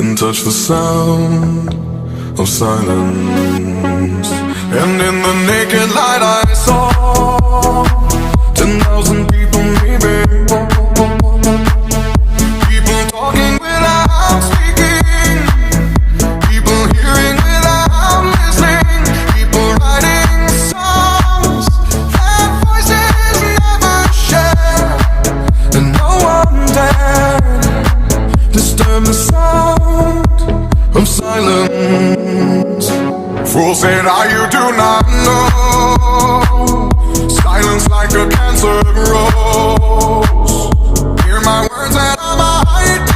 and touch the sound of silence. And in the naked light I saw 10,000 people maybe, people talking without speaking, people hearing without listening, people writing songs that voices never share, and no one dared disturb the sound of silence. Fool said, you do not know, silence like a cancer grows. Hear my words and I'm a height